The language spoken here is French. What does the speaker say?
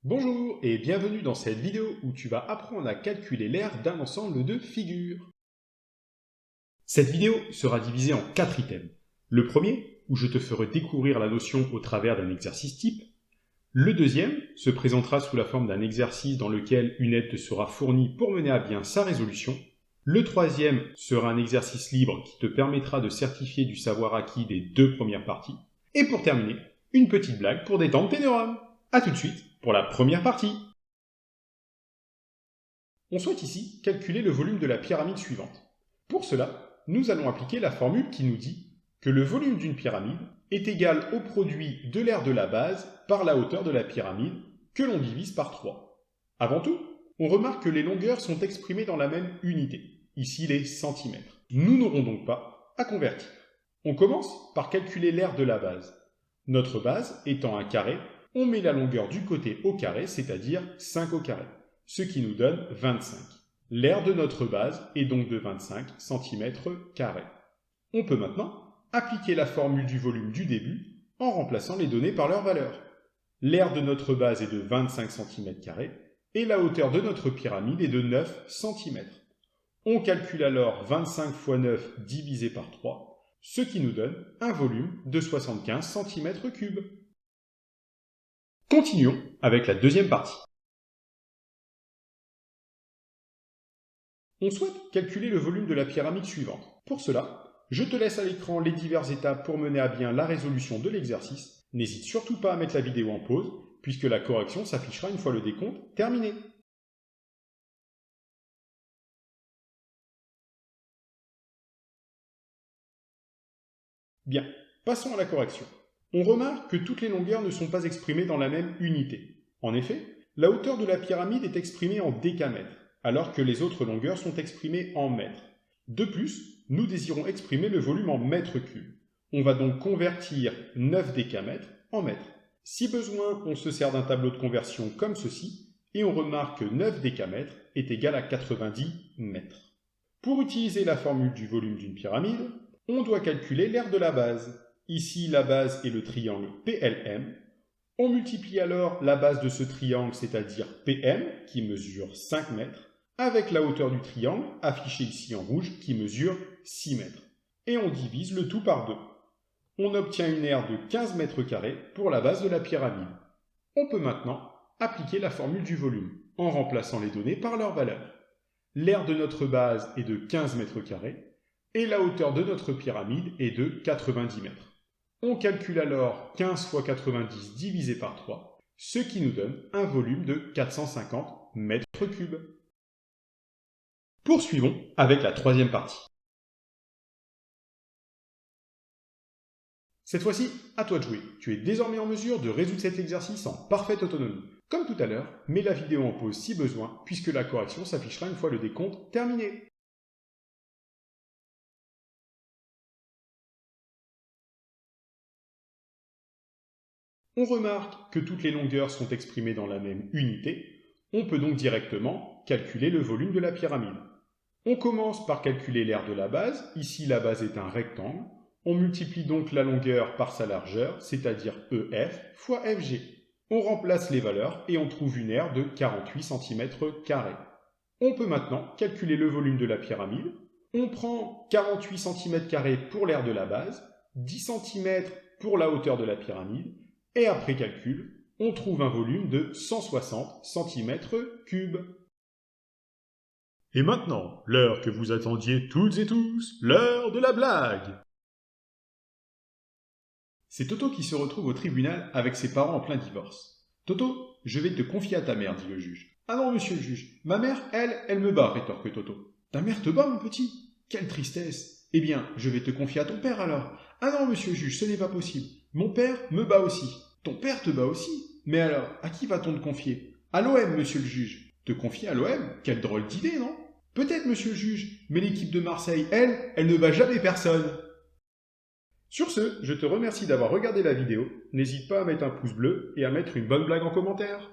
Bonjour et bienvenue dans cette vidéo où tu vas apprendre à calculer l'aire d'un ensemble de figures. Cette vidéo sera divisée en 4 items. Le premier, où je te ferai découvrir la notion au travers d'un exercice type. Le deuxième se présentera sous la forme d'un exercice dans lequel une aide te sera fournie pour mener à bien sa résolution. Le troisième sera un exercice libre qui te permettra de certifier du savoir acquis des 2 premières parties. Et pour terminer, une petite blague pour détendre tes neurones. A tout de suite pour la première partie. On souhaite ici calculer le volume de la pyramide suivante. Pour cela, nous allons appliquer la formule qui nous dit que le volume d'une pyramide est égal au produit de l'aire de la base par la hauteur de la pyramide que l'on divise par 3. Avant tout, on remarque que les longueurs sont exprimées dans la même unité, ici les centimètres. Nous n'aurons donc pas à convertir. On commence par calculer l'aire de la base. Notre base étant un carré, on met la longueur du côté au carré, c'est-à-dire 5 au carré, ce qui nous donne 25. L'aire de notre base est donc de 25 cm². On peut maintenant appliquer la formule du volume du début en remplaçant les données par leur valeur. L'aire de notre base est de 25 cm² et la hauteur de notre pyramide est de 9 cm. On calcule alors 25 fois 9 divisé par 3, ce qui nous donne un volume de 75 cm3. Continuons avec la deuxième partie. On souhaite calculer le volume de la pyramide suivante. Pour cela, je te laisse à l'écran les diverses étapes pour mener à bien la résolution de l'exercice. N'hésite surtout pas à mettre la vidéo en pause, puisque la correction s'affichera une fois le décompte terminé. Bien, passons à la correction. On remarque que toutes les longueurs ne sont pas exprimées dans la même unité. En effet, la hauteur de la pyramide est exprimée en décamètres, alors que les autres longueurs sont exprimées en mètres. De plus, nous désirons exprimer le volume en mètres cubes. On va donc convertir 9 décamètres en mètres. Si besoin, on se sert d'un tableau de conversion comme ceci, et on remarque que 9 décamètres est égal à 90 mètres. Pour utiliser la formule du volume d'une pyramide, on doit calculer l'aire de la base. Ici, la base est le triangle PLM. On multiplie alors la base de ce triangle, c'est-à-dire PM, qui mesure 5 mètres, avec la hauteur du triangle, affichée ici en rouge, qui mesure 6 mètres. Et on divise le tout par 2. On obtient une aire de 15 mètres carrés pour la base de la pyramide. On peut maintenant appliquer la formule du volume, en remplaçant les données par leur valeur. L'aire de notre base est de 15 mètres carrés, et la hauteur de notre pyramide est de 90 mètres. On calcule alors 15 fois 90 divisé par 3, ce qui nous donne un volume de 450 mètres cubes. Poursuivons avec la troisième partie. Cette fois-ci, à toi de jouer. Tu es désormais en mesure de résoudre cet exercice en parfaite autonomie. Comme tout à l'heure, mets la vidéo en pause si besoin, puisque la correction s'affichera une fois le décompte terminé. On remarque que toutes les longueurs sont exprimées dans la même unité. On peut donc directement calculer le volume de la pyramide. On commence par calculer l'aire de la base. Ici, la base est un rectangle. On multiplie donc la longueur par sa largeur, c'est-à-dire EF fois FG. On remplace les valeurs et on trouve une aire de 48 cm². On peut maintenant calculer le volume de la pyramide. On prend 48 cm² pour l'aire de la base, 10 cm pour la hauteur de la pyramide, et après calcul, on trouve un volume de 160 cm3. Et maintenant, l'heure que vous attendiez toutes et tous, l'heure de la blague. C'est Toto qui se retrouve au tribunal avec ses parents en plein divorce. « Toto, je vais te confier à ta mère, dit le juge. »« Ah non, monsieur le juge, ma mère, elle me bat, rétorque Toto. »« Ta mère te bat, mon petit ? Quelle tristesse ! Eh bien, je vais te confier à ton père alors. »« Ah non, monsieur le juge, ce n'est pas possible. Mon père me bat aussi. »« Ton père te bat aussi ? Mais alors, à qui va-t-on te confier ? »« À l'OM, monsieur le juge. »« Te confier à l'OM ? Quelle drôle d'idée, non ? » ?»« Peut-être, monsieur le juge, mais l'équipe de Marseille, elle ne bat jamais personne. » Sur ce, je te remercie d'avoir regardé la vidéo. N'hésite pas à mettre un pouce bleu et à mettre une bonne blague en commentaire.